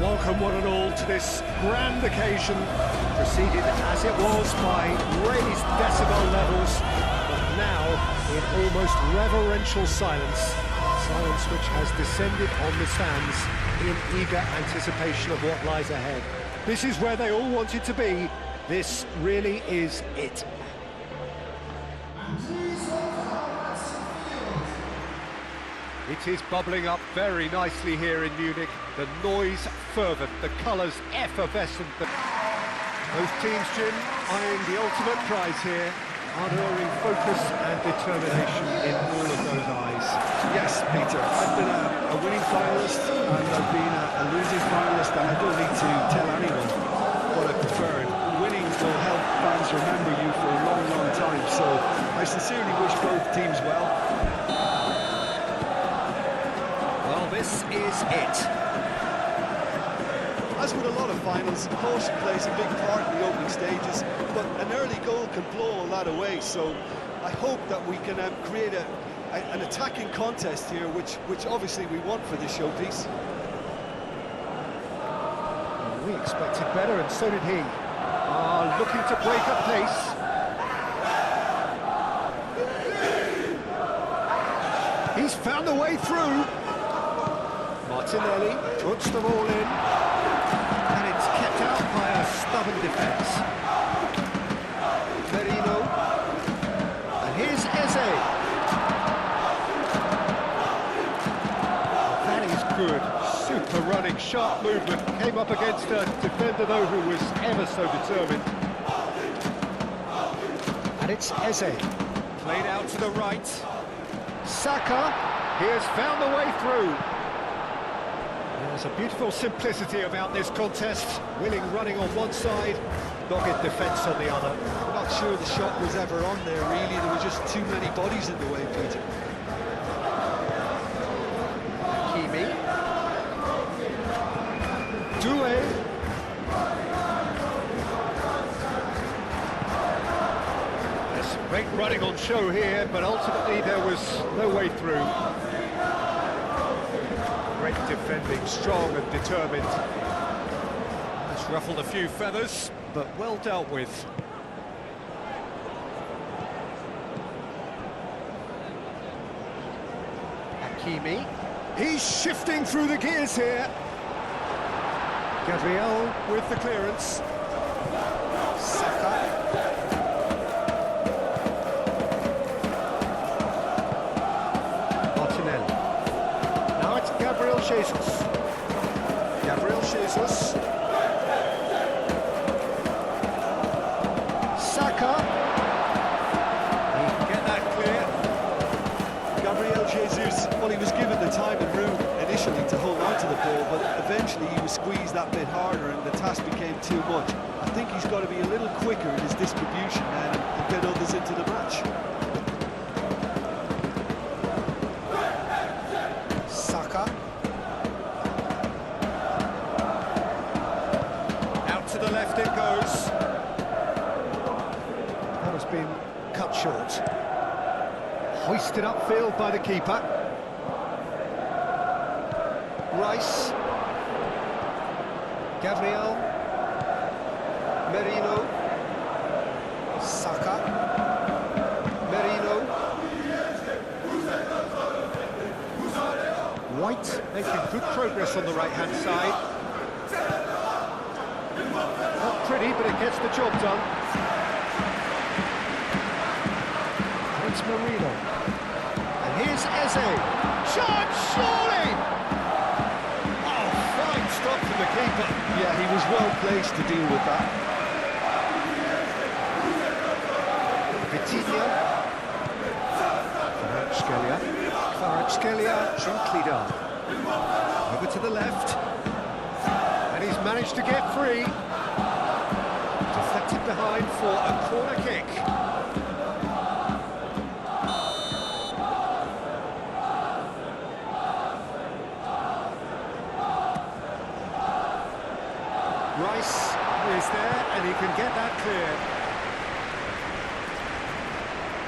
Welcome one and all to this grand occasion, preceded as it was by raised decibel levels, but now in almost reverential silence which has descended on the stands in eager anticipation of what lies ahead. This is where they all wanted to be. This really is it. It is bubbling up very nicely here in Munich. The noise fervent, the colours effervescent. Both teams, Jim, eyeing the ultimate prize here, unerring focus and determination in all of those eyes. Yes, Peter, I've been a winning finalist and I've been a losing finalist, and I don't need to tell anyone what I preferred. Winning will help fans remember you for a long, long time, so I sincerely wish both teams well. Well, this is it. As with a lot of finals, caution plays a big part in the opening stages, but an early goal can blow all that away, so I hope that we can create an attacking contest here, which obviously we want for this showpiece. We expected better, and so did he. Looking to break a pace. He's found a way through. Martinelli puts the ball in. And it's kept out by a stubborn defence. Merino. And here's Eze. That is good. Super running, sharp movement. Came up against a defender, though, who was ever so determined. And it's Eze. Played out to the right. Saka. He has found the way through. There's a beautiful simplicity about this contest. Willing running on one side, dogged defence on the other. I'm not sure the shot was ever on there, really. There were just too many bodies in the way, Peter. Hakimi. Doué. There's some great running on show here, but ultimately there was no way through. Great defending, strong and determined. It's ruffled a few feathers, but well dealt with. Hakimi. He's shifting through the gears here. Gabriel with the clearance. Saka. Martinelli. Now it's Gabriel Jesus. Gabriel Jesus. Saka. He can get that clear. Gabriel Jesus, well, he was given the time and room initially to hold on to the ball, but eventually he was squeezed that bit harder and the task became too much. I think he's got to be a little quicker in his distribution now and get others into the match. Saka. Out to the left it goes. That has been cut short. Hoisted upfield by the keeper. Rice. Gabriel. Merino. Saka. Merino. White making good progress on the right-hand side. Not pretty, but it gets the job done. And it's Merino. And here's Eze. Shot, surely! Oh, fine stop from the keeper. Yeah, he was well placed to deal with that. Vitinha. Kvaratskhelia gently done. Over to the left. And he's managed to get free. Deflected behind for a corner kick. Rice is there, and he can get that clear.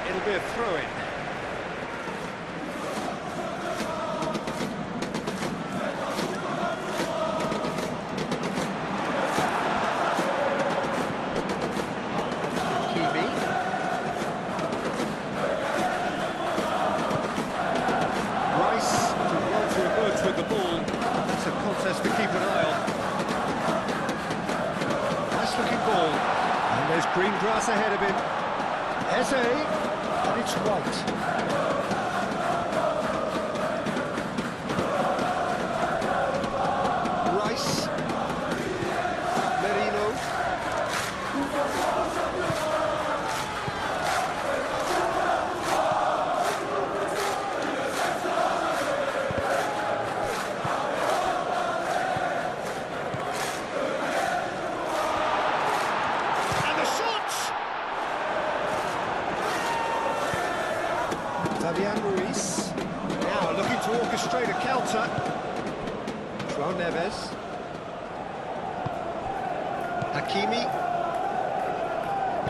It'll be a throw-in. with the ball. That's a contest to keep an eye on. Nice looking ball. And there's green grass ahead of him. Eze, and it's White. Fabian Ruiz, now looking to orchestrate a counter. João Neves. Hakimi.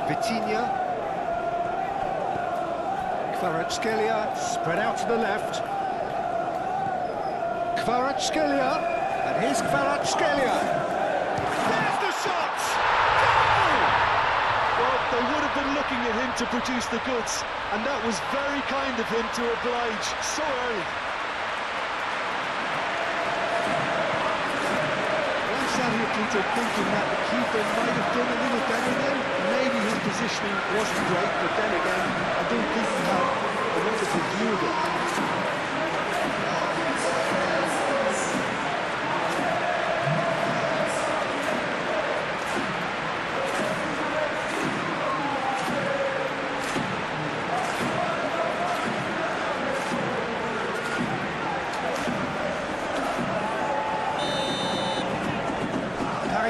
Vitinha. Kvaratskhelia, spread out to the left. Kvaratskhelia, and here's Kvaratskhelia. There's the shot! Goal! Well, they would have been looking at him to produce the goods, and that was very kind of him to oblige so early. I'm sat here, Peter, thinking that the keeper might have done a little better then. Maybe his positioning wasn't great, but then again, I don't think he had a wonderful view of it.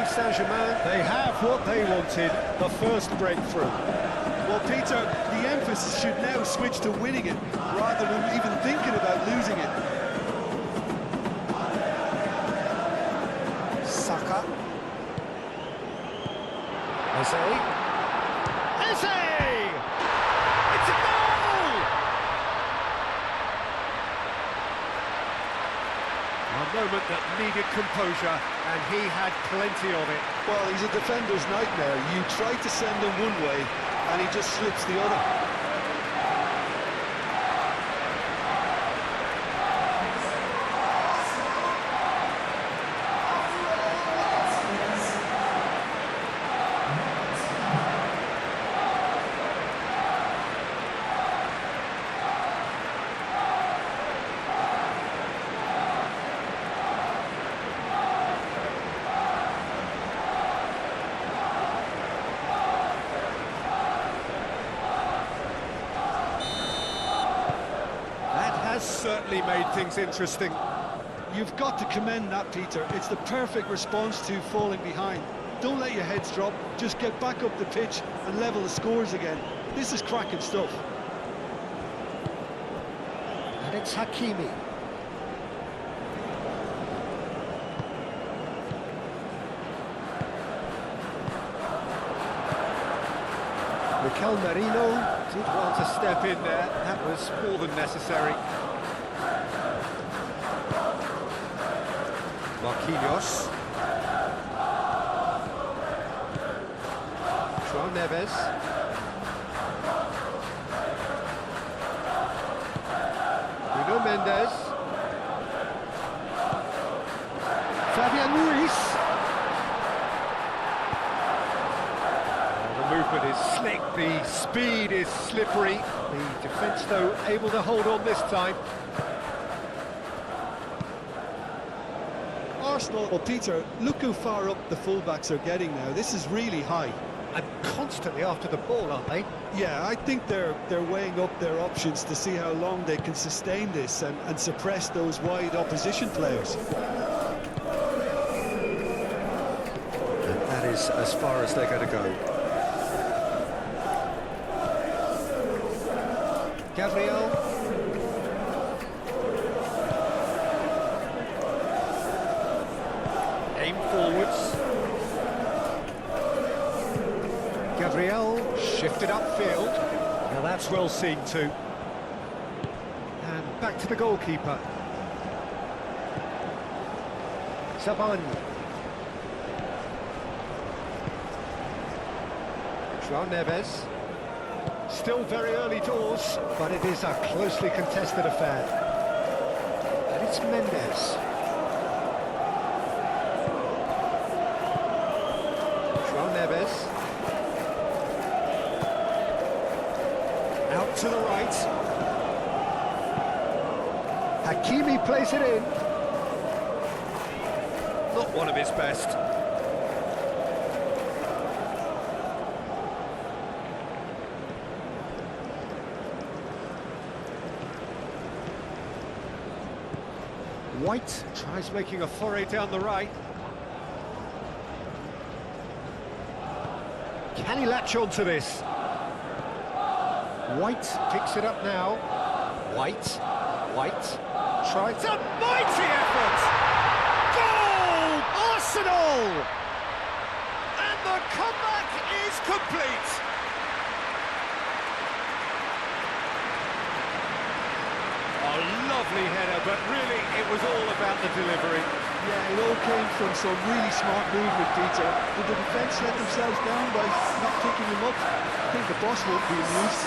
Saint-Germain, they have what they wanted, the first breakthrough. Well, Peter, the emphasis should now switch to winning it, rather than even thinking about losing it. Saka. Eze. Eze! It's a goal! A moment that needed composure, and he had plenty of it. Well, he's a defender's nightmare. You try to send him one way, and he just slips the other. Has certainly made things interesting. You've got to commend that, Peter. It's the perfect response to falling behind. Don't let your heads drop, just get back up the pitch and level the scores again. This is cracking stuff. And it's Hakimi. Mikel Merino did want to step in there. That was more than necessary. Marquinhos. João Neves. Bruno Mendes. Fabian Ruiz. The movement is slick, the speed is slippery. The defence, though, able to hold on this time. Arsenal, well, Peter, look how far up the fullbacks are getting now. This is really high. And constantly after the ball, aren't they? Yeah, I think they're weighing up their options to see how long they can sustain this and suppress those wide opposition players. And that is as far as they're going to go. Gabriel. Aim forwards. Gabriel shifted upfield. Now that's well seen too. And back to the goalkeeper. Saban. João Neves. Still very early doors, but it is a closely contested affair. And It's Mendes. João Neves. Out to the right. Hakimi plays it in. Not one of his best. White tries making a foray down the right. Can he latch on to this? White picks it up now. White tries a mighty effort! Goal! Arsenal! And the comeback is complete! A lovely header, but really it was all about the delivery. Yeah, it all came from some really smart movement, Peter. Did the defence let themselves down by not picking him up? I think the boss won't be amused.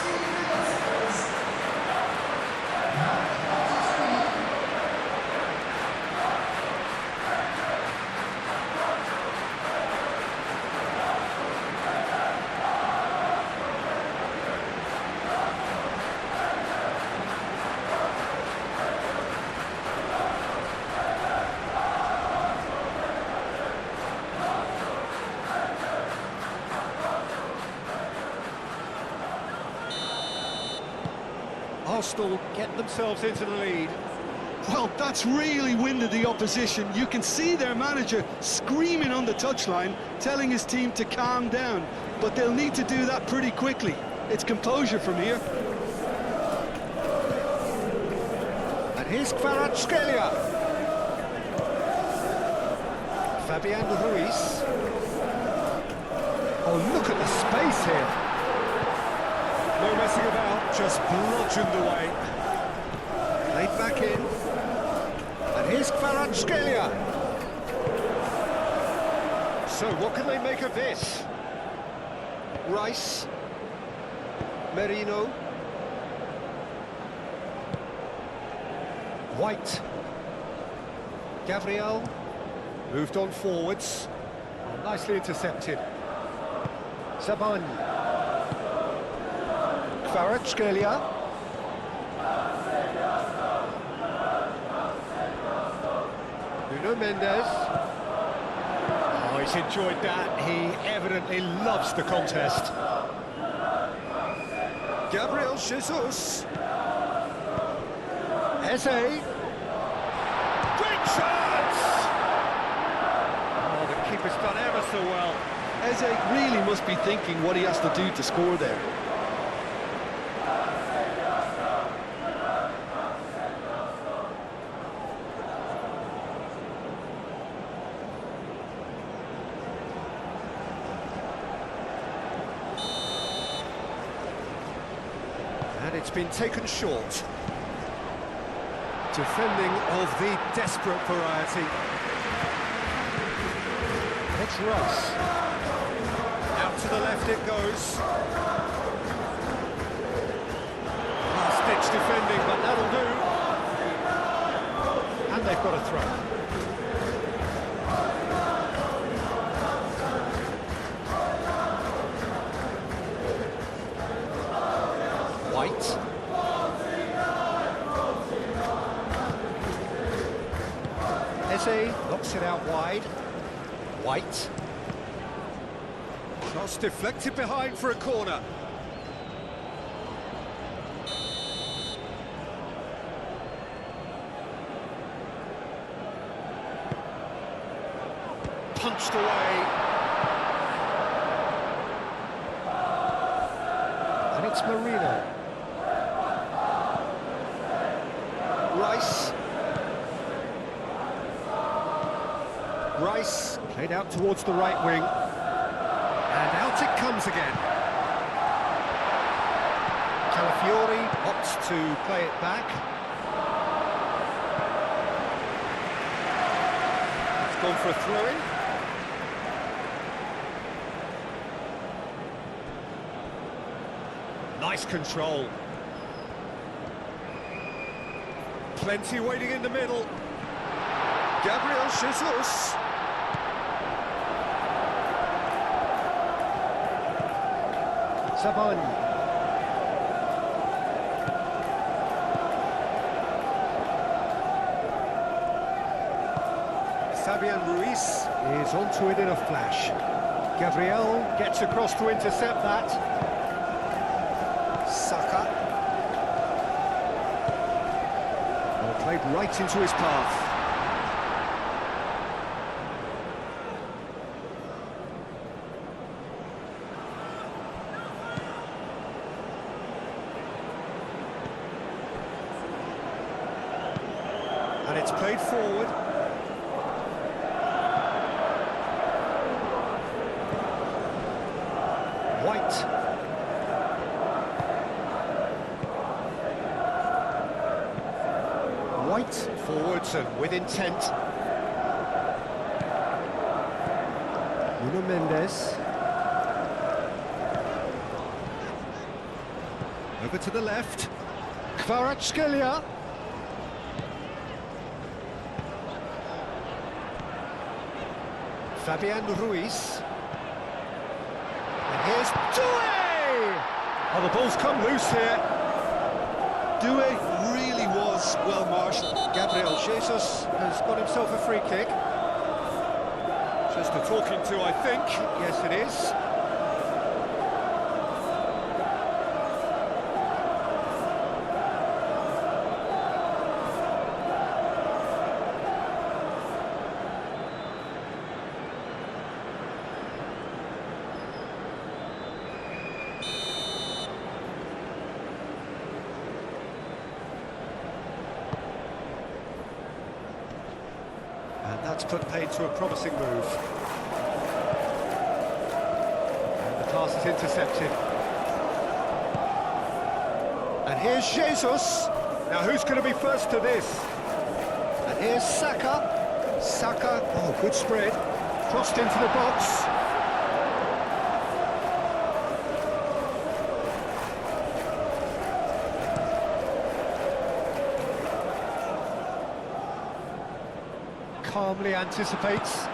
Arsenal get themselves into the lead. Well, that's really winded the opposition. You can see their manager screaming on the touchline, telling his team to calm down. But they'll need to do that pretty quickly. It's composure from here. And here's Kvaratskhelia. Fabian Ruiz. Oh, look at the space here. No messing about, just bludgeoned away. Played back in. And here's Kvaratskhelia. So what can they make of this? Rice. Merino. White. Gabriel. Moved on forwards. Oh, nicely intercepted. Saban. Kvaratskhelia. Nuno Mendes. Oh, he's enjoyed that. He evidently loves the contest. Gabriel Jesus. Eze. Great chance! Oh, the keeper's done ever so well. Eze really must be thinking what he has to do to score there. And it's been taken short. Defending of the desperate variety. It's Rice. Out to the left it goes. Last-ditch defending, but that'll do. And they've got a throw. White. Eze knocks it out wide. White. Cross deflected behind for a corner. Punched away. And it's Marino. Rice. Rice played out towards the right wing. And out it comes again. Calafiori opts to play it back. It's gone for a throw-in. Nice control. Plenty waiting in the middle. Gabriel Jesus. Saban. Fabian Ruiz is onto it in a flash. Gabriel gets across to intercept that. Saka. Well, played right into his path. And it's played forward. White. White forwards and with intent. Nuno Mendes. Over to the left. Kvaratskhelia. Fabian Ruiz. And here's Doué! Oh, the ball's come loose here. Doué really was well marshalled. Gabriel Jesus has got himself a free kick. Just a talking to, I think. Yes, it is. And that's put paid to a promising move. And the pass is intercepted. And here's Jesus. Now who's going to be first to this? And here's Saka. Saka, oh, good spread. Crossed into the box. Calmly anticipates.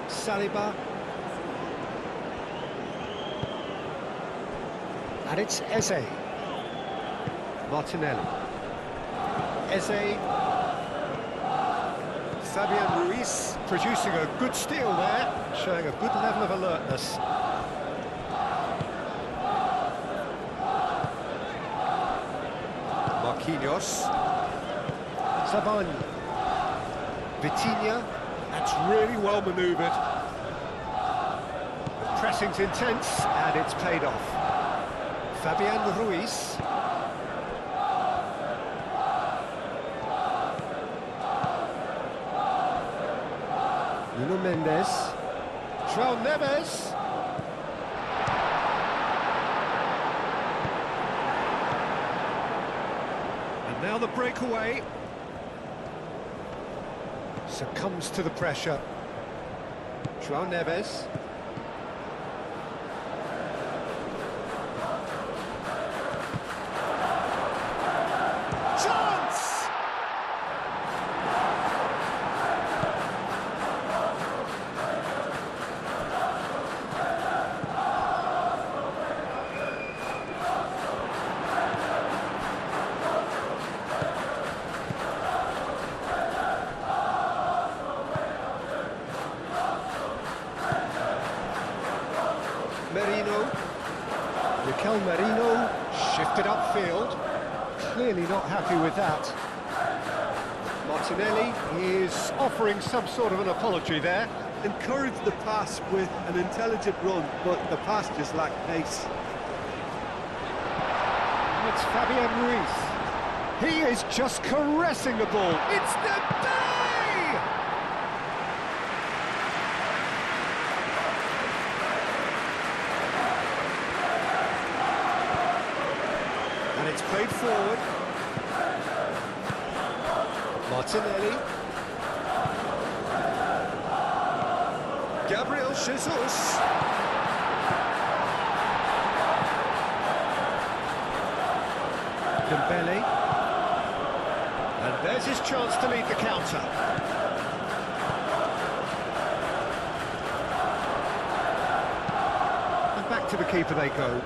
Saliba. And it's Eze. Martinelli. Eze. Fabian Ruiz producing a good steal there, showing a good level of alertness. Marquinhos. Saban. Vitinha. That's really well manoeuvred. The pressing's intense and it's paid off. Fabian Ruiz. Nuno Mendes. João Neves. And now the breakaway. Succumbs to the pressure. João Neves. Chance! Merino. Mikel Merino shifted upfield. Clearly not happy with that. Martinelli is offering some sort of an apology there. Encouraged the pass with an intelligent run, but the pass just lacked pace. It's Fabian Ruiz. He is just caressing the ball. It's the bay! And it's played forward. Martinelli. Gabriel Jesus. Dembele. And there's his chance to lead the counter. And back to the keeper they go.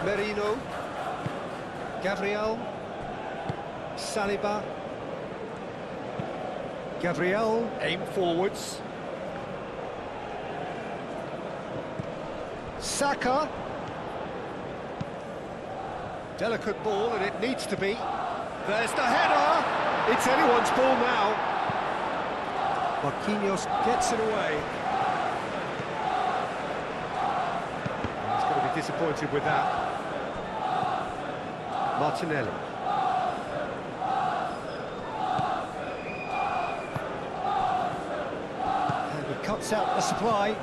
Merino. Gabriel. Saliba. Gabriel, aim forwards. Saka. Delicate ball, and it needs to be. There's the header! It's anyone's ball now. Marquinhos gets it away. He's going to be disappointed with that. Martinelli. And he cuts out the supply.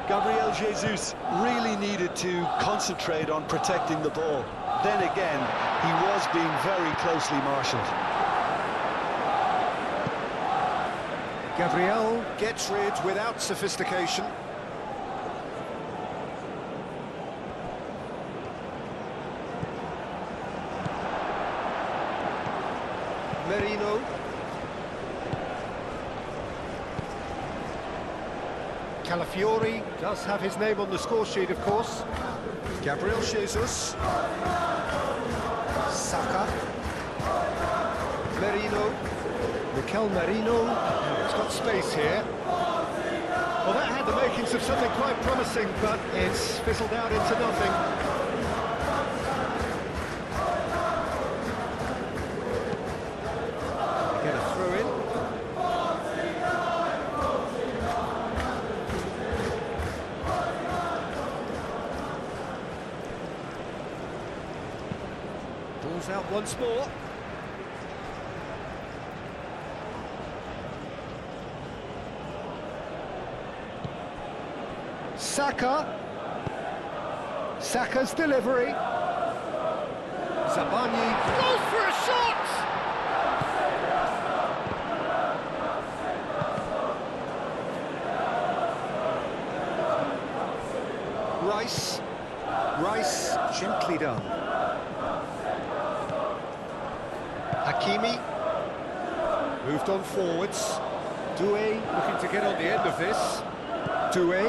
Gabriel Jesus really needed to concentrate on protecting the ball. Then again, he was being very closely marshalled. Gabriel gets rid without sophistication. Merino. Calafiori does have his name on the score sheet, of course. Gabriel Jesus. Saka. Merino. Mikel Merino. He's got space here. Well, that had the makings of something quite promising, but it's fizzled out into nothing. They get a throw-in. Ball's out once more. Saka. Saka's delivery. Zabani goes for a shot! Rice gently done. Hakimi moved on forwards. Doué looking to get on the end of this. Doué.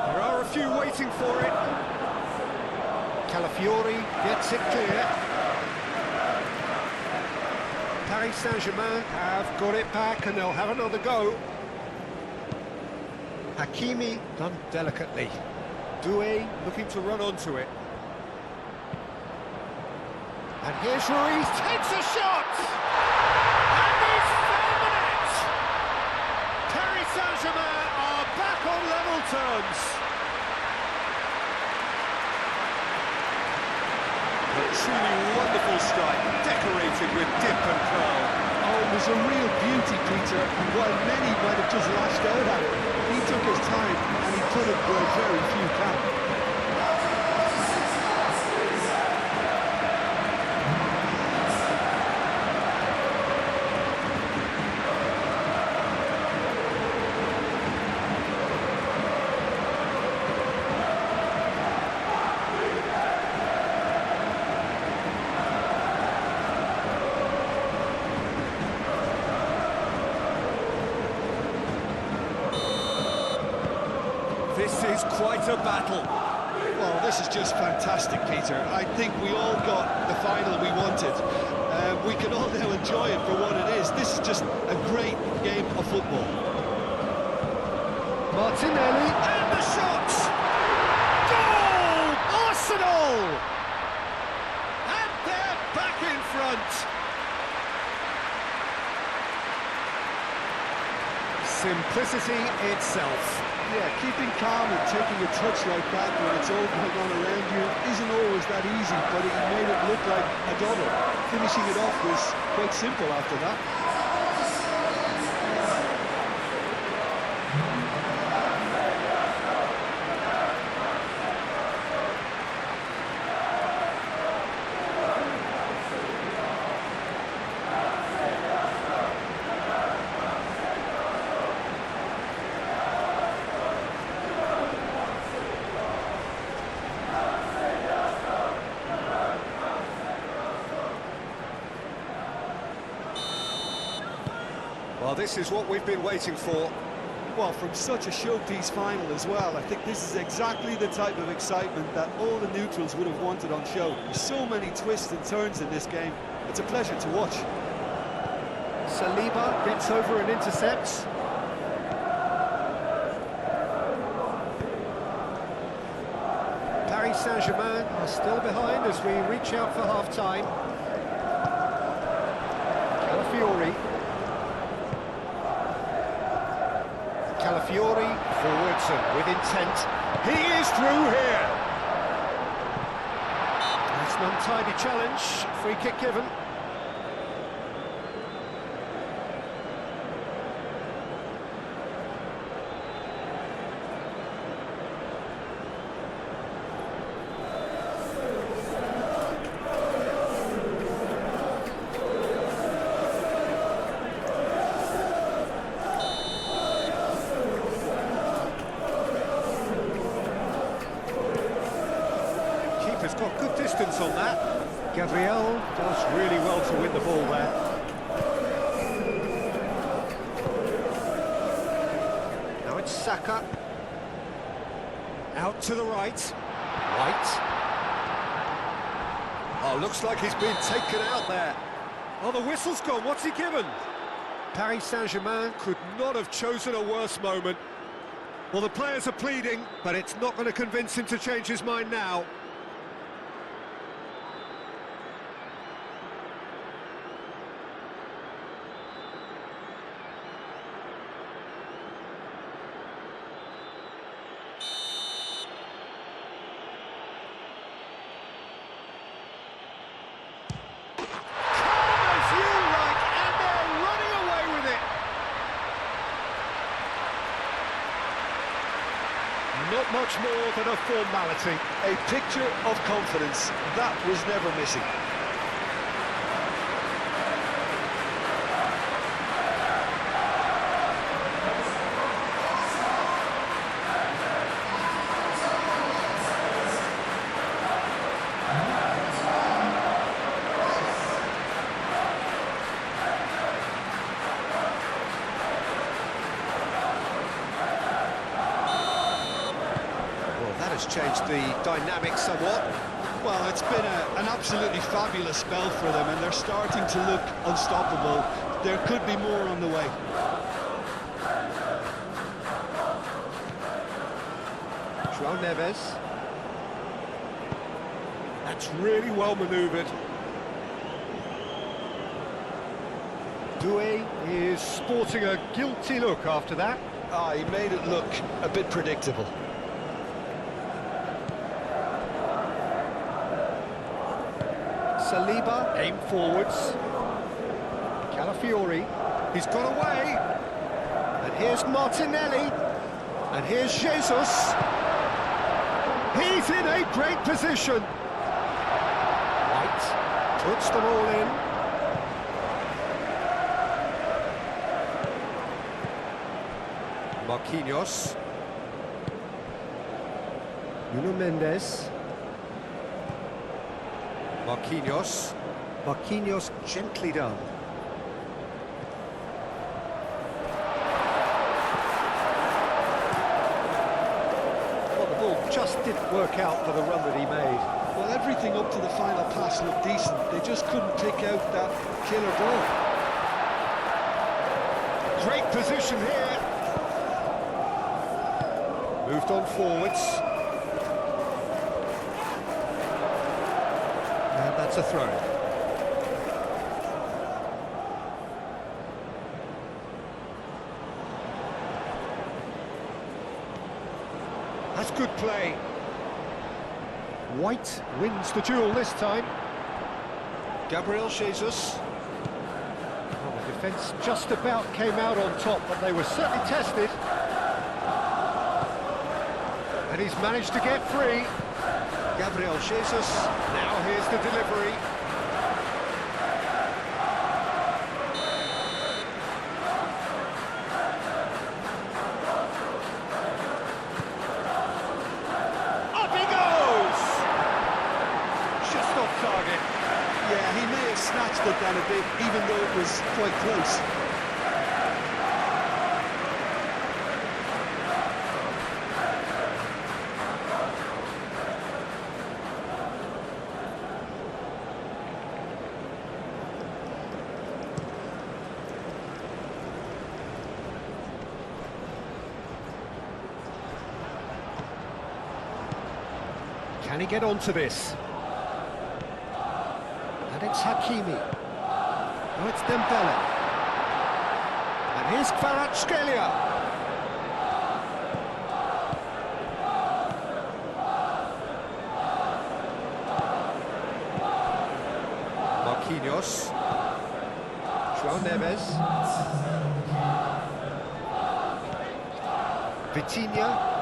There are a few waiting for it. Calafiori gets it clear. Paris Saint-Germain have got it back and they'll have another go. Hakimi done delicately. Doué looking to run onto it. And here's Ruiz, takes a shot! And he's found the net! Paris Saint-Germain are back on level terms. A truly wonderful strike, decorated with dip and curl. Oh, it was a real beauty, Peter, and while many might have just lashed out at it, he took his time and he put it where very few can. This is quite a battle. Well, this is just fantastic, Peter. I think we all got the final we wanted. We can all now enjoy it for what it is. This is just a great game of football. Martinelli, and the shot! Goal! Arsenal! And they're back in front. Simplicity itself. Yeah, keeping calm and taking a touch like that when it's all going on around you isn't always that easy, but he made it look like a double. Finishing it off was quite simple after that. Well, this is what we've been waiting for. Well, from such a showpiece final as well, I think this is exactly the type of excitement that all the neutrals would have wanted on show. There's so many twists and turns in this game. It's a pleasure to watch. Saliba gets over and intercepts. Paris Saint-Germain are still behind as we reach out for half-time. Calafiori. Calafiori forwards and with intent. He is through here. That's an untidy challenge. Free kick given. Has got good distance on that. Gabriel does really well to win the ball there. Now it's Saka. Out to the right. White. Oh, looks like he's been taken out there. Oh, the whistle's gone. What's he given? Paris Saint-Germain could not have chosen a worse moment. Well, the players are pleading, but it's not going to convince him to change his mind now. Not much more than a formality. A picture of confidence. That was never missing. Changed the dynamic somewhat. Well, it's been an absolutely fabulous spell for them, and they're starting to look unstoppable. There could be more on the way. João Neves. That's really well manoeuvred. Doué is sporting a guilty look after that. He made it look a bit predictable. Saliba, aim forwards. Calafiori, he's got away. And here's Martinelli. And here's Jesus. He's in a great position. White puts them all in. Marquinhos. Nuno Mendes. Marquinhos. Marquinhos gently done. Well, the ball just didn't work out for the run that he made. Well, everything up to the final pass looked decent. They just couldn't pick out that killer ball. Great position here. Moved on forwards. And that's a throw. That's good play. White wins the duel this time. Gabriel Jesus. Well, the defence just about came out on top, but they were certainly tested. And he's managed to get free. Gabriel Jesus, now here's the delivery. Up he goes! Just off target. Yeah, he may have snatched it down a bit, even though it was quite close. Can he get onto this? And it's Hakimi. Now it's Dembele. And here's Kvaratskhelia. Marquinhos. João Neves. Vitinha.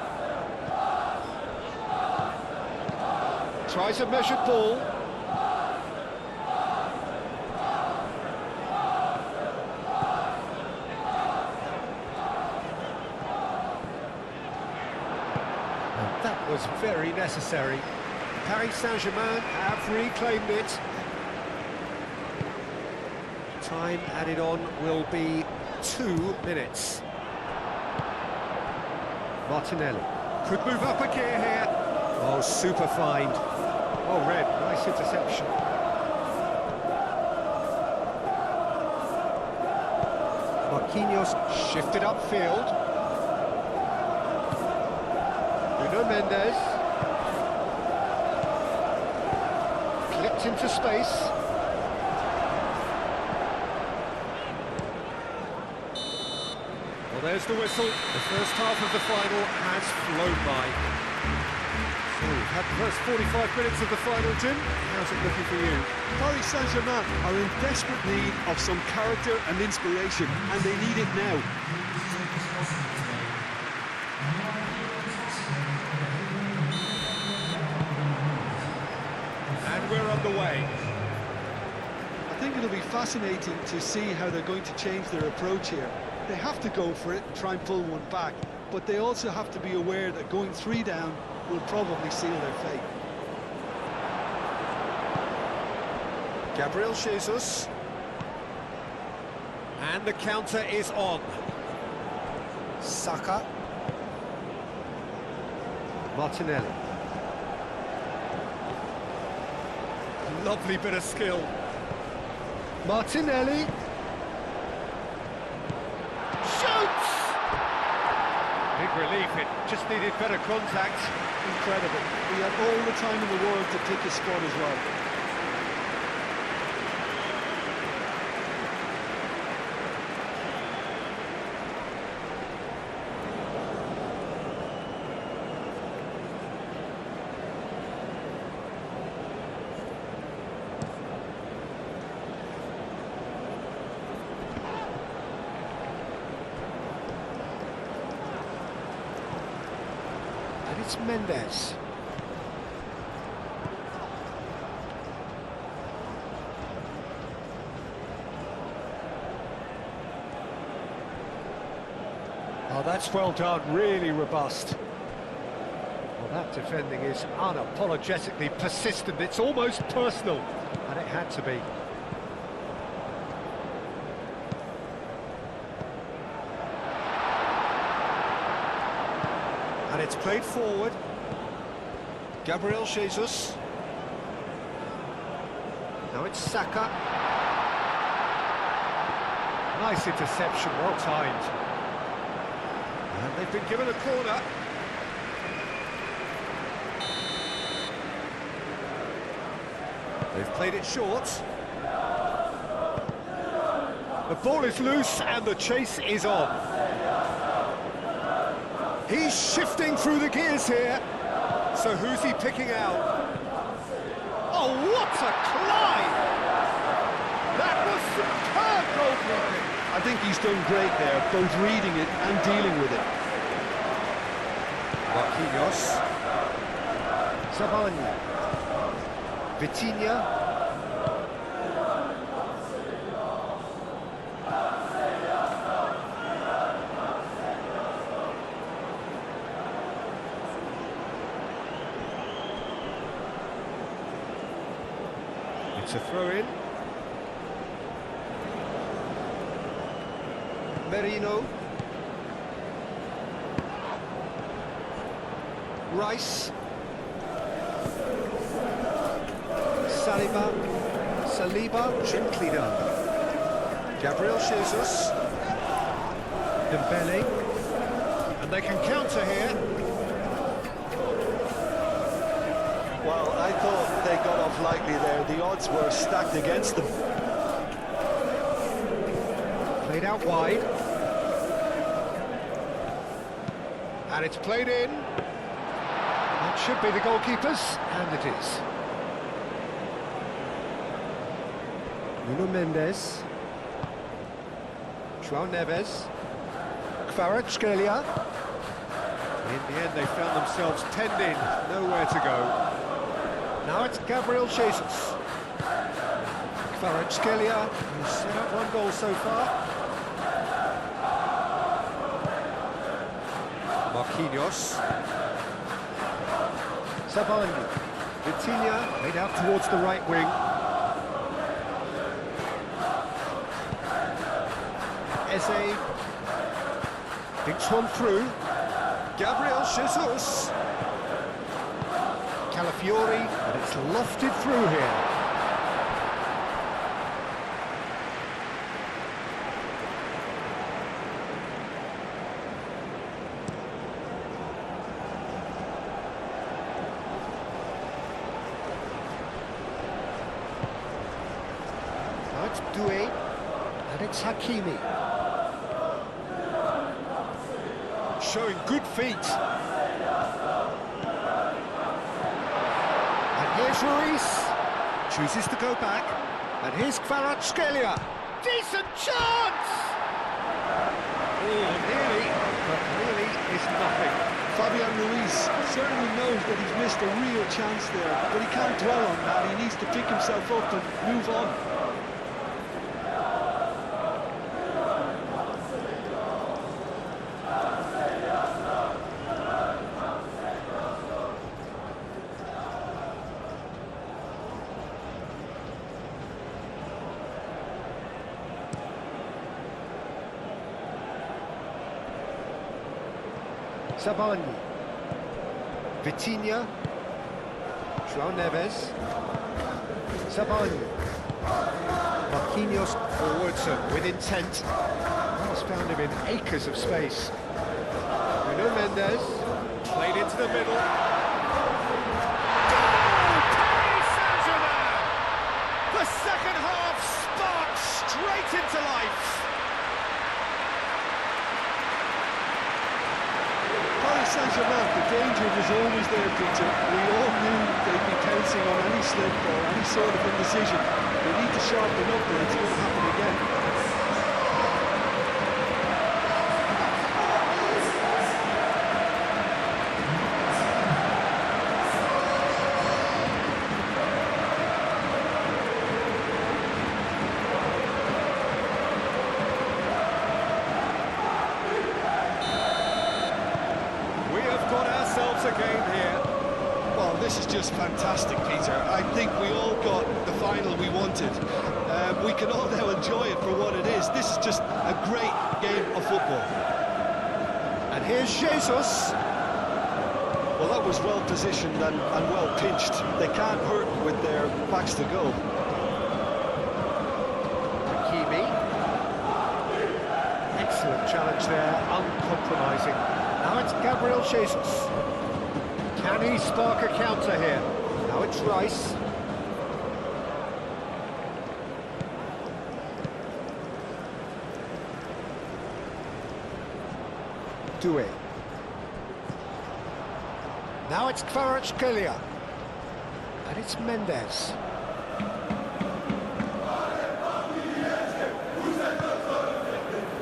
Tries a measured ball. And that was very necessary. Paris Saint-Germain have reclaimed it. Time added on will be 2 minutes. Martinelli could move up a gear here. Oh, super find. Oh, red, nice interception. Marquinhos shifted upfield. Nuno Mendes. Clipped into space. Well, there's the whistle. The first half of the final has flown by. So we've had the first 45 minutes of the final, Jim. How's it looking for you? Paris Saint-Germain are in desperate need of some character and inspiration, and they need it now. And we're underway. I think it'll be fascinating to see how they're going to change their approach here. They have to go for it and try and pull one back, but they also have to be aware that going 3 down will probably seal their fate. Gabriel Jesus. And the counter is on. Saka. Martinelli. Lovely bit of skill. Martinelli. Shoots! Big relief, it just needed better contact. Incredible. He had all the time in the world to pick his spot as well. It's Mendes. Oh, that's well done, really robust. Well, that defending is unapologetically persistent. It's almost personal, and it had to be. And it's played forward. Gabriel Jesus. Now it's Saka. Nice interception, well timed. And they've been given a corner. They've played it short. The ball is loose and the chase is on. He's shifting through the gears here. So who's he picking out? Oh, what a climb! That was superb goalkeeping. I think he's done great there, both reading it and dealing with it. Marquinhos. Savani. Vitinha. It's a throw-in. Merino. Rice. Saliba, gently done. Gabriel Jesus. Dembele. And they can counter here. Well, I thought they got off lightly there. The odds were stacked against them. Played out wide. And it's played in. That should be the goalkeeper's, and it is. Nuno Mendes. João Neves. Kvaratskhelia. In the end, they found themselves penned in, nowhere to go. Now it's Gabriel Jesus. Kvaratskhelia, who's set up one goal so far. Marquinhos. Savani. Vitinha made out towards the right wing. Eze. Thinks one through. Gabriel Jesus. Calafiori, and it's lofted through here. Now it's Doué, and it's Hakimi. Showing good feet. And here's Ruiz. Chooses to go back. And here's Kvaratskhelia. Decent chance! Oh, nearly, but really is nothing. Fabian Ruiz certainly knows that he's missed a real chance there, but he can't dwell on that. He needs to pick himself up and move on. Savani. Vitinha. João Neves. Savani. Marquinhos forwards with intent. He's found him in acres of space. Nuno Mendes. Played into the middle. Goal! Paris Saint-Germain! The second half sparked straight into life. Saint-Germain, the danger was always there, Peter. We all knew they'd be pouncing on any slip or any sort of indecision. They need to sharpen up or it's going to happen again. A game here. Well, this is just fantastic, Peter. I think we all got the final we wanted. We can all now enjoy it for what it is. This is just a great game of football. And here's Jesus. Well, that was well positioned and well pinched. They can't hurt with their backs to goal. Hakimi. Excellent challenge there, uncompromising. Now it's Gabriel Jesus. Can he spark a counter here? Now it's Rice. Doué. Now it's Kvaratskhelia. And it's Mendes.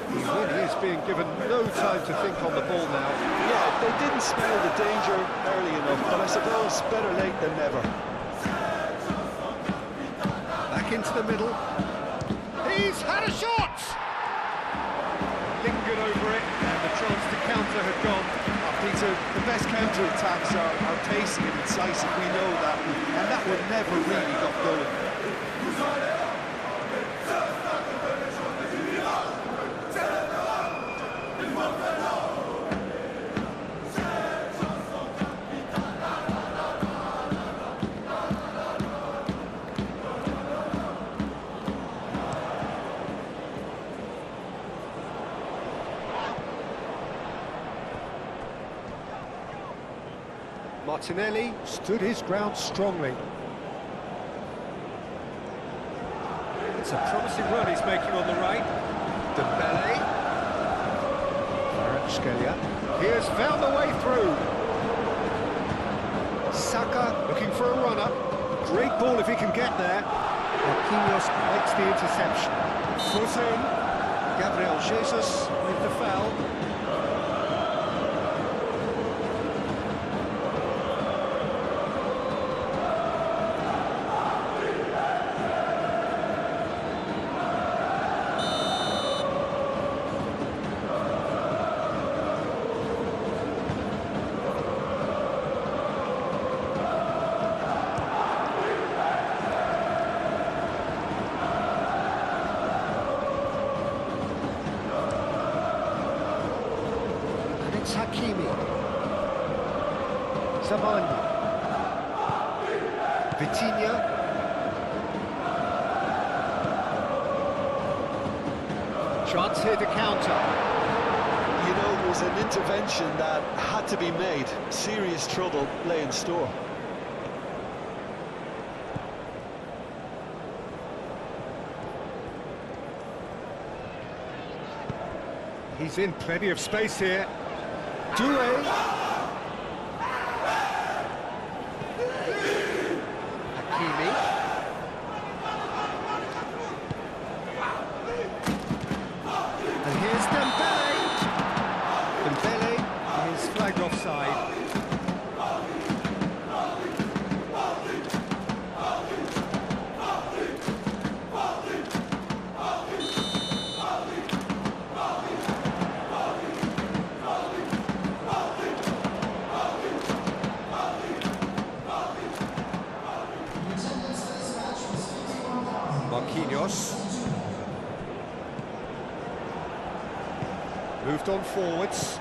He really is being given no time to think on the ball now. Yeah, they didn't smell the danger early enough, but I suppose better late than never. Back into the middle. He's had a shot! Lingered over it, and the chance to counter had gone. Peter, the best counter-attacks are pacey and incisive, we know that, and that one never really got going. Martinelli stood his ground strongly. It's a promising run he's making on the right. Dembele. Kvaratskhelia. He has found the way through. Saka looking for a run-up. Great ball if he can get there. Marquinhos makes the interception. Foot in. Gabriel Jesus with the foul. Hakimi, Zabani, Vitinha, chance here to counter. You know, it was an intervention that had to be made. Serious trouble lay in store. He's in plenty of space here. Doué. Hakimi. And here's Dembele. Dembele is flagged offside. Marquinhos moved on forwards.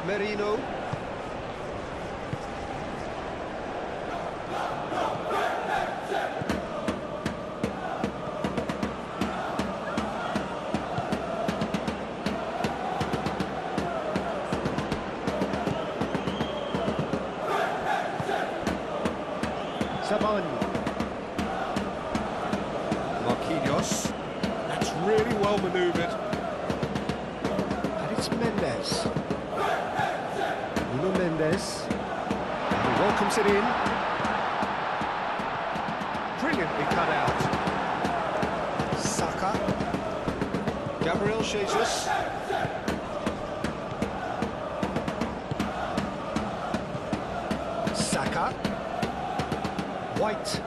Merino. Zabani. Marquinhos, that's really well manoeuvred. And it's Mendes. Nuno Mendes. And he welcomes it in. Brilliantly cut out. Saka. Gabriel Jesus. Saka. White.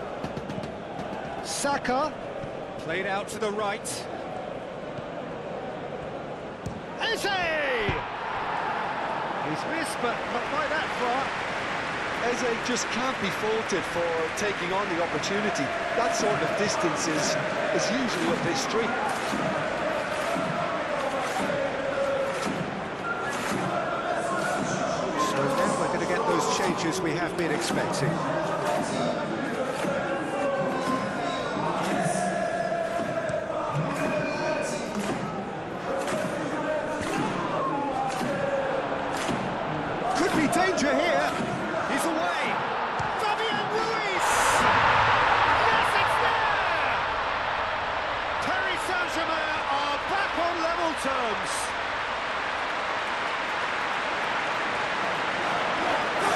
Saka. Played out to the right. Eze! He's missed, but not by that far. Eze just can't be faulted for taking on the opportunity. That sort of distance is usually up his street. So now we're going to get those changes we have been expecting. Danger here. He's away. Fabian Ruiz. Yes, it's there. Paris Saint-Germain are back on level terms.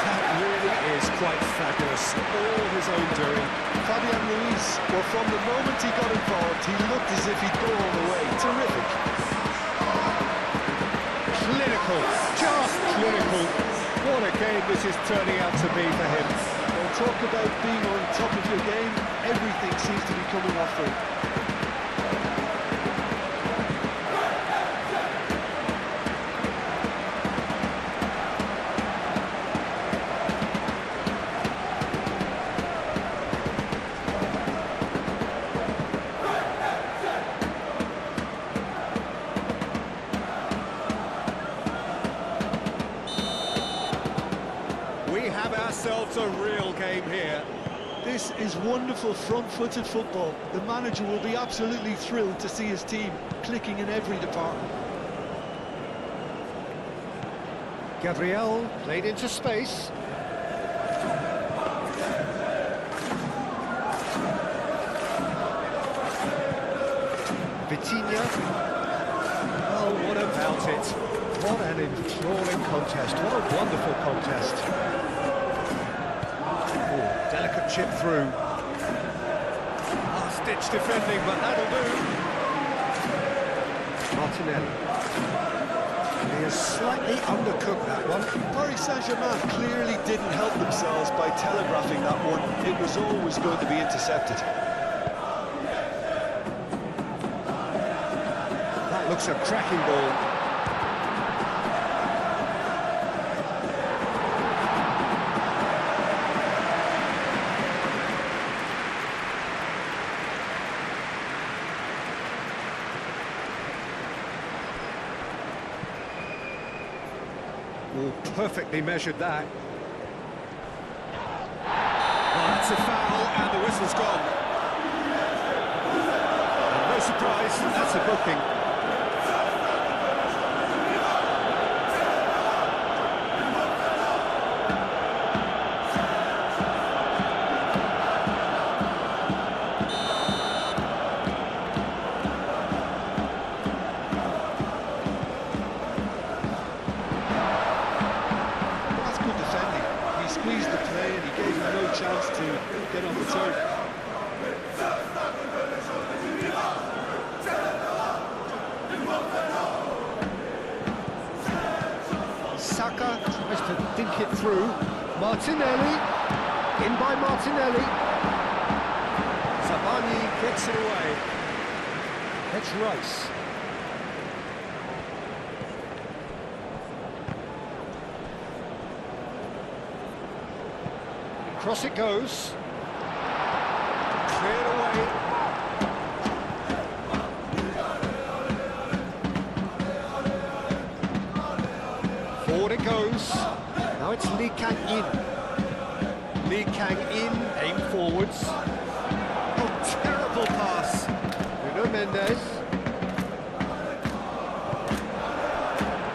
That really is quite fabulous. All his own doing. Fabian Ruiz, well, from the moment he got involved, he looked as if he'd go all the way. Terrific. Clinical. Just clinical. What a game this is turning out to be for him. Well, talk about being on top of your game. Everything seems to be coming off for him. We have ourselves a real game here. This is wonderful front-footed football. The manager will be absolutely thrilled to see his team clicking in every department. Gabriel played into space. Vitinha. Oh, what about it? What an enthralling contest. What a wonderful contest. Oh, delicate chip through. Last-ditch defending, but that'll do. Martinelli. He has slightly undercooked that one. Paris Saint-Germain clearly didn't help themselves by telegraphing that one. It was always going to be intercepted. That looks a cracking ball. Oh, perfectly measured that. Oh, that's a foul, and the whistle's gone. And no surprise, that's a booking. Squeezed the play and he gave him no chance to get on the turn. Saka tries to dink it through. Martinelli, in by Martinelli. Zabani gets it away. It's Rice. Cross it goes. Cleared away. Forward it goes. Now it's Lee Kang in. Lee Kang in, aim forwards. Oh, terrible pass. Nuno Mendes.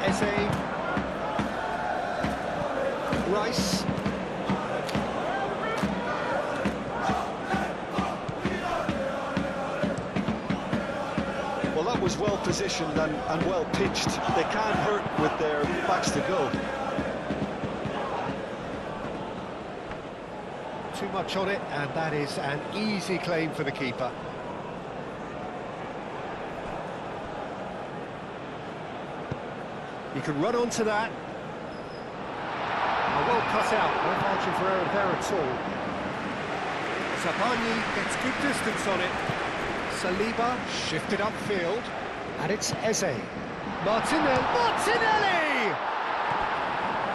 Eze. Rice. Well, that was well positioned and well pitched. They can't hurt with their backs to go. Too much on it, and that is an easy claim for the keeper. He can run onto that. Well cut out, no margin for error there at all. Zabani gets good distance on it. Saliba shifted upfield, and it's Eze. Martinelli!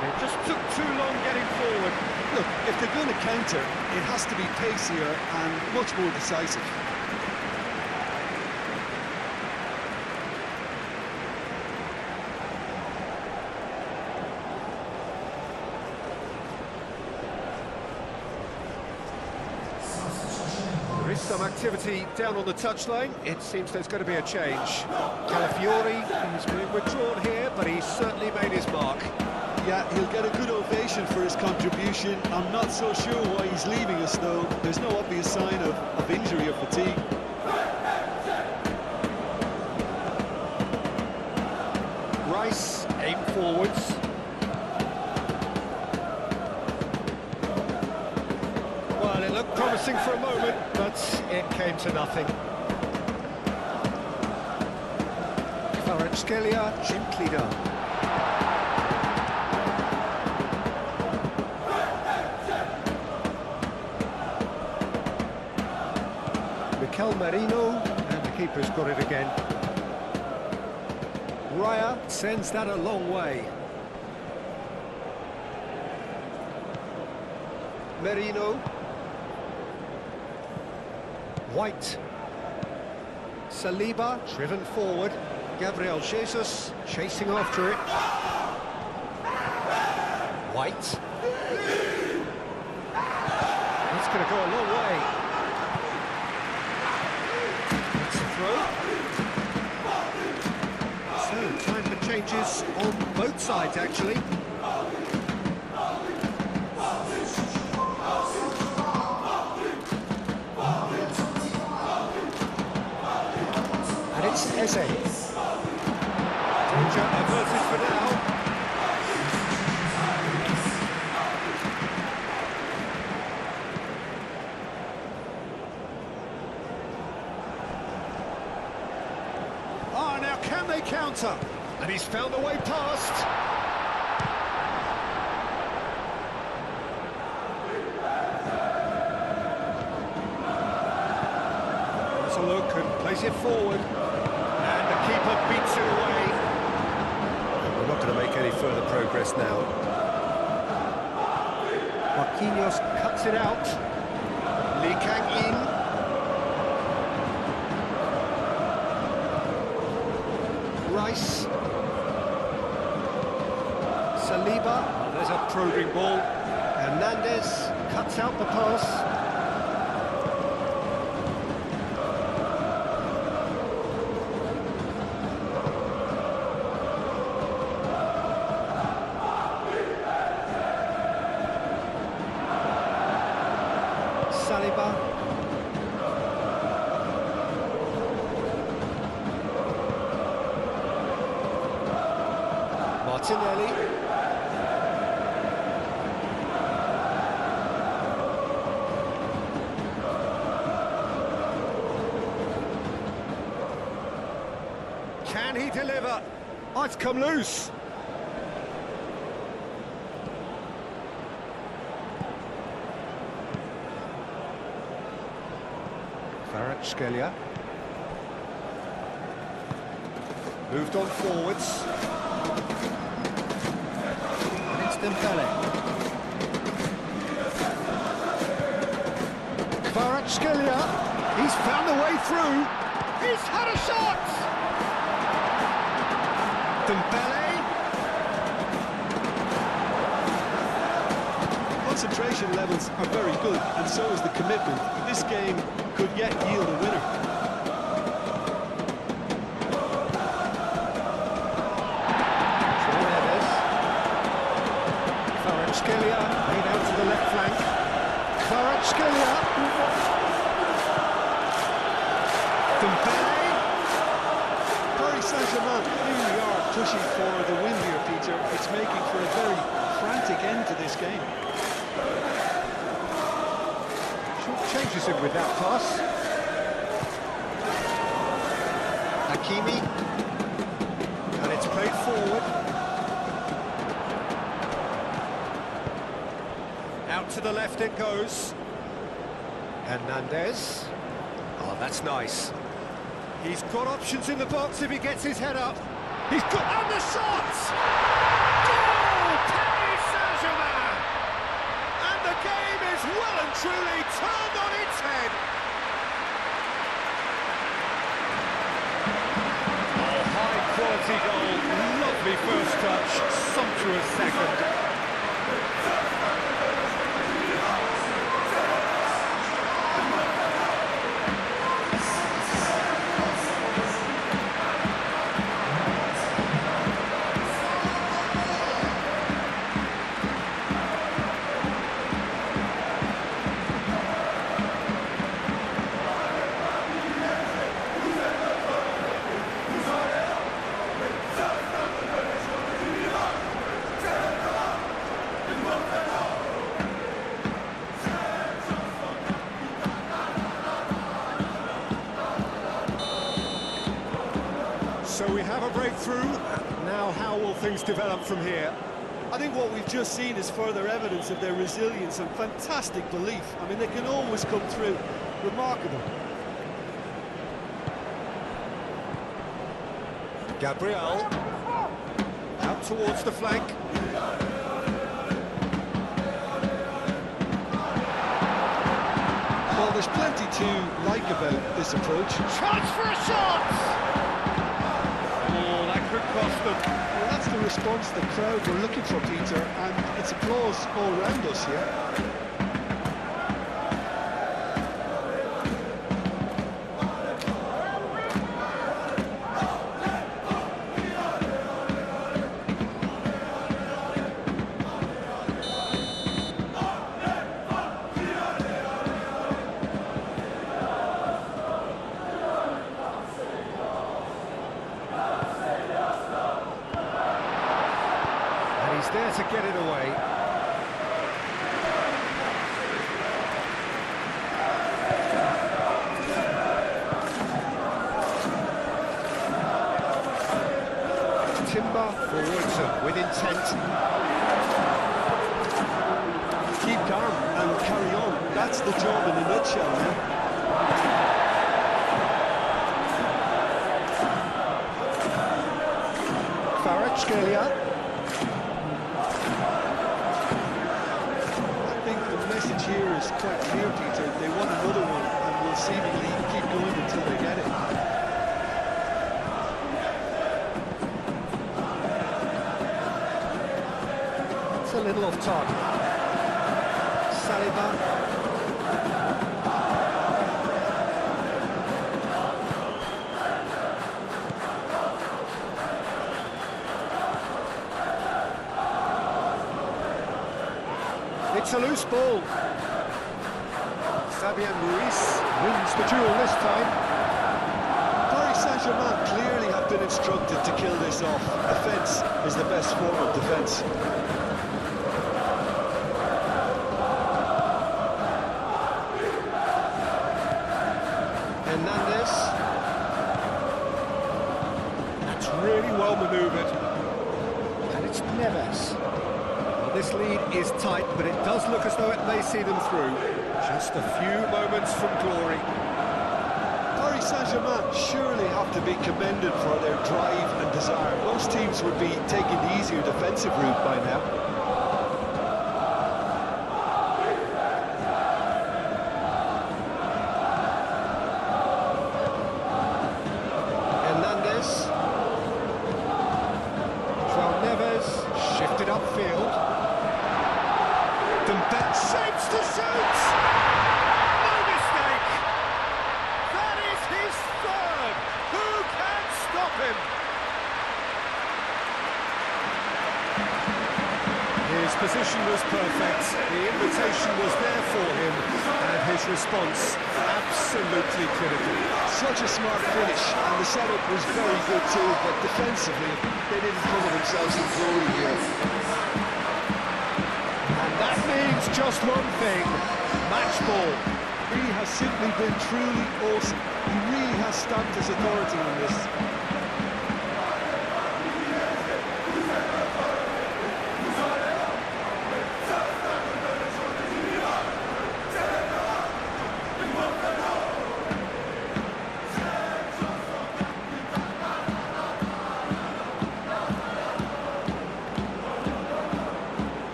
It just took too long getting forward. Look, if they're going to counter, it has to be pacier and much more decisive. There is some activity down on the touchline. It seems there's going to be a change. Calafiori, he's been withdrawn here, but he's certainly made his mark. Yeah, he'll get a good ovation for his contribution. I'm not so sure why he's leaving us, though. There's no obvious sign of injury or fatigue. Rice, aim forwards. Well, it looked promising for a moment, but it came to nothing. Kvaratskhelia gently done. Mikel Merino, and the keeper's got it again. Raya sends that a long way. Merino. White. Saliba, driven forward. Gabriel Jesus chasing after it. White. That's going to go a long way. So, time for changes on both sides, actually. It's Eze. Danger averted for now. Now can they counter? And he's found a way past. Has a look and plays it forward. And the keeper beats it away. We're not going to make any further progress now. Marquinhos cuts it out. Lee Kang-in. Rice. Saliba. Oh, there's a probing ball. Hernandez cuts out the pass. Saliba. Martinelli. Can he deliver? Oh, it's come loose. Kvaratskhelia. Moved on forwards. Dembele. Kvaratskhelia, he's found the way through. He's had a shot. Dembele. Concentration levels are very good, and so is the commitment. This game could yet yield a winner. Kvaratskhelia made out to the left flank. Kvaratskhelia. Dembele. Paris Saint-Germain really are pushing for the win here, Peter. It's making for a very frantic end to this game. Changes him with that pass. Hakimi. And it's played forward. Out to the left it goes. Hernandez. Oh, that's nice. He's got options in the box if he gets his head up. He's got... And the shot! Goal! Paris Saint-Germain! And the game is well and truly turned on its head. Oh, high-quality goal. Lovely first touch. Sumptuous second. So we have a breakthrough. Now how will things develop from here? I think what we've just seen is further evidence of their resilience and fantastic belief. I mean, they can always come through. Remarkable. Gabriel. Out towards the flank. Well, there's plenty to like about this approach. Chance for a shot! Oh, that could cost them. Well, that's the response the crowd were looking for, Peter, and it's applause all around us here. that's the job in a nutshell now. Kvaratskhelia. I think the message here is quite clear, Peter. They want another one and will seemingly keep going until they get it. It's a little off target. Saliba. It's a loose ball. Fabian Ruiz wins the duel this time. Paris Saint-Germain clearly have been instructed to kill this off. Defence is the best form of defence. Hernandez. That's really well manoeuvred. And it's Neves. Well, this lead is tight, but it does look as though it may see them through. Just a few moments from glory. Paris Saint-Germain surely have to be commended for their drive and desire. Most teams would be taking the easier defensive route by now. Hernandez. João Neves shifted upfield. Dembele shapes to shoot! No mistake! That is his third! Who can stop him? His position was perfect, the invitation was there for him, and his response absolutely critical. Such a smart finish, and the setup was very good too, but defensively, they didn't cover themselves in glory here. And that means just one thing, match ball. He has simply been truly awesome. He really has stamped his authority on this.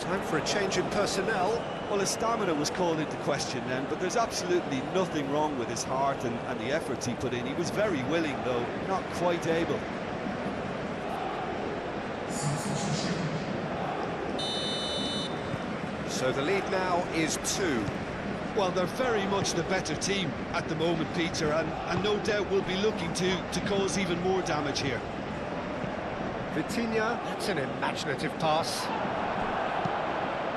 Time for a change in personnel. Well, his stamina was called into question then, but there's absolutely nothing wrong with his heart and the efforts he put in. He was very willing, though, not quite able. So the lead now is 2. Well, they're very much the better team at the moment, Peter, and no doubt will be looking to cause even more damage here. Vitinha, that's an imaginative pass.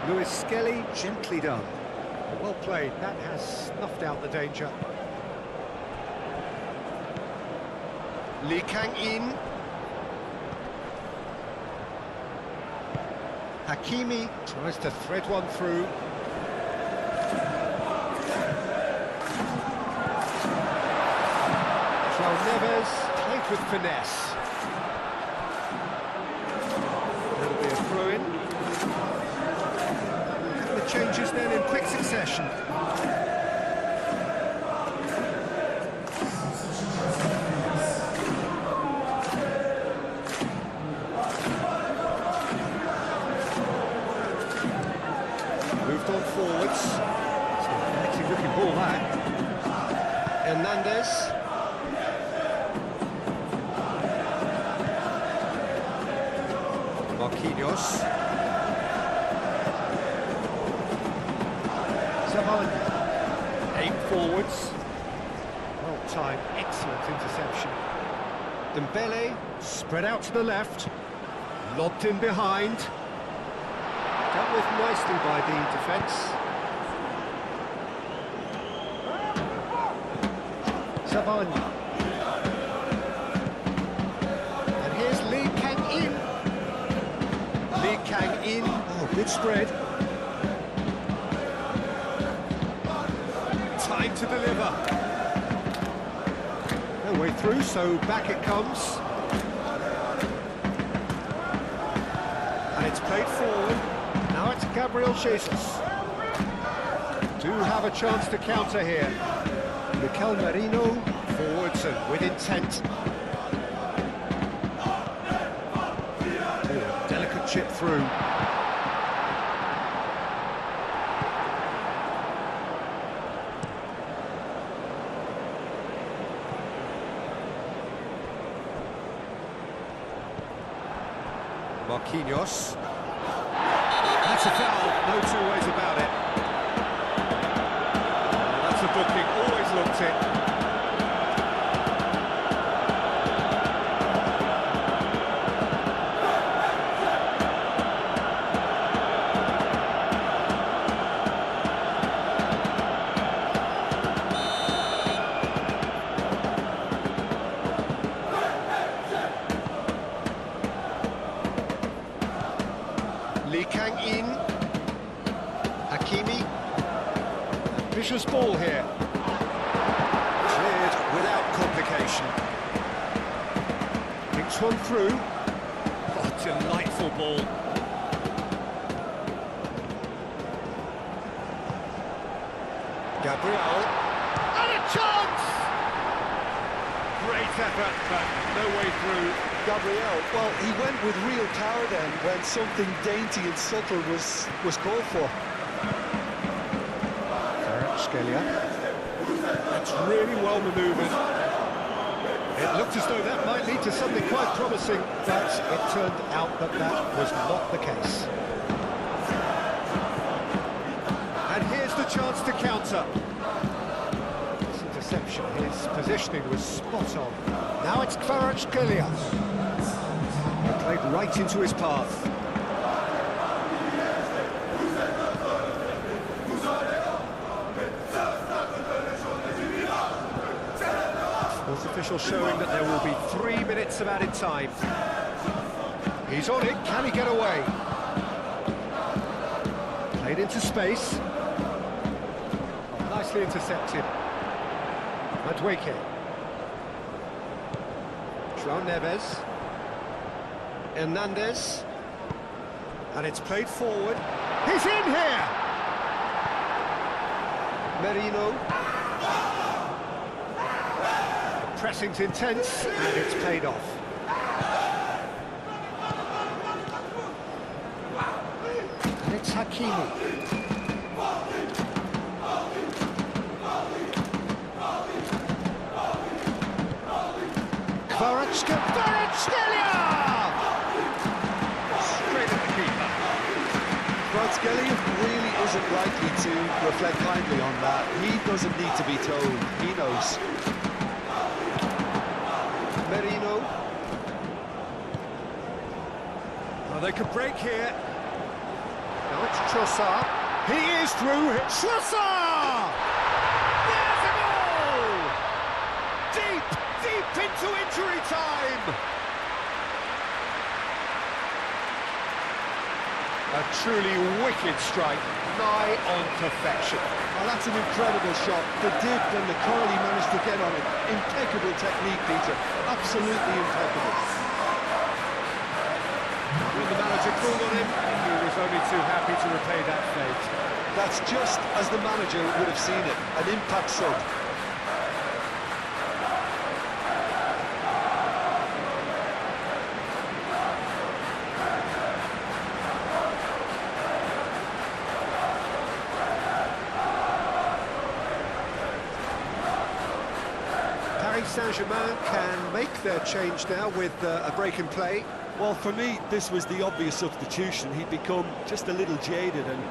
Luis Skelly, gently done. Well played, that has snuffed out the danger. Lee Kang-in. Hakimi tries to thread one through. João Neves, played with finesse. That'll be a throw-in. The changes then in quick succession. Moved on forwards. It's an effective looking ball, that. Hernandez. Marquinhos. Savane. Aim forwards. Well timed, excellent interception. Dembele, spread out to the left. Lobbed in behind. Dealt with nicely by the defence. Savane. And here's Lee Kang-in. Lee Kang-in. Oh, good spread. Time to deliver. No way through, so back it comes. And it's played forward. Now it's Gabriel Jesus. Do have a chance to counter here. Mikel Merino forwards and with intent. Oh, delicate chip through. Marquinhos. That's a foul, no two ways about it. That's a booking, always looked it. Lee Kang-in, Hakimi, vicious ball here, cleared without complication, picks one through, oh, delightful ball. Gabriel, and a chance! Great effort, but no way through. Gabriel, well, he went with real power then when something dainty and subtle was called for. Scalia. That's really well manoeuvred. It looked as though that might lead to something quite promising, but it turned out that that was not the case. And here's the chance to counter. This interception, his positioning was spot on. Now it's Scalia. Played right into his path. Sports official showing that there will be 3 minutes of added time. He's on it, can he get away? Played into space. Nicely intercepted. Madueke. João Neves. Hernandez, and it's played forward. He's in here! Merino. The pressing's intense, and it's paid off. And it's Hakimi. Kvaratskhelia! Scalia really isn't likely to reflect kindly on that. He doesn't need to be told. He knows. Merino. Well, they could break here. Now it's Trossard. He is through. Trossard! There's a goal! Deep into injury time! A truly wicked strike, nigh on perfection. Well, that's an incredible shot. The dip and the curl he managed to get on it. Impeccable technique, Peter. Absolutely impeccable. When the manager called on him, he was only too happy to repay that fate. That's just as the manager would have seen it. An impact sub. Saint-Germain can make their change now with a break in play. Well, for me, this was the obvious substitution. He'd become just a little jaded, and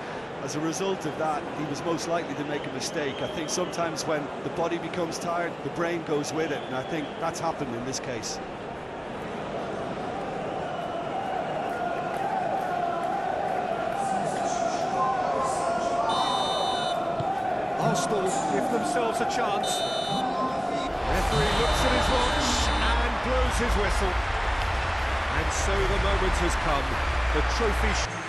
as a result of that, he was most likely to make a mistake. I think sometimes when the body becomes tired, the brain goes with it, and I think that's happened in this case. Arsenal give themselves a chance. Referee looks at his watch and blows his whistle. And so the moment has come. The trophy...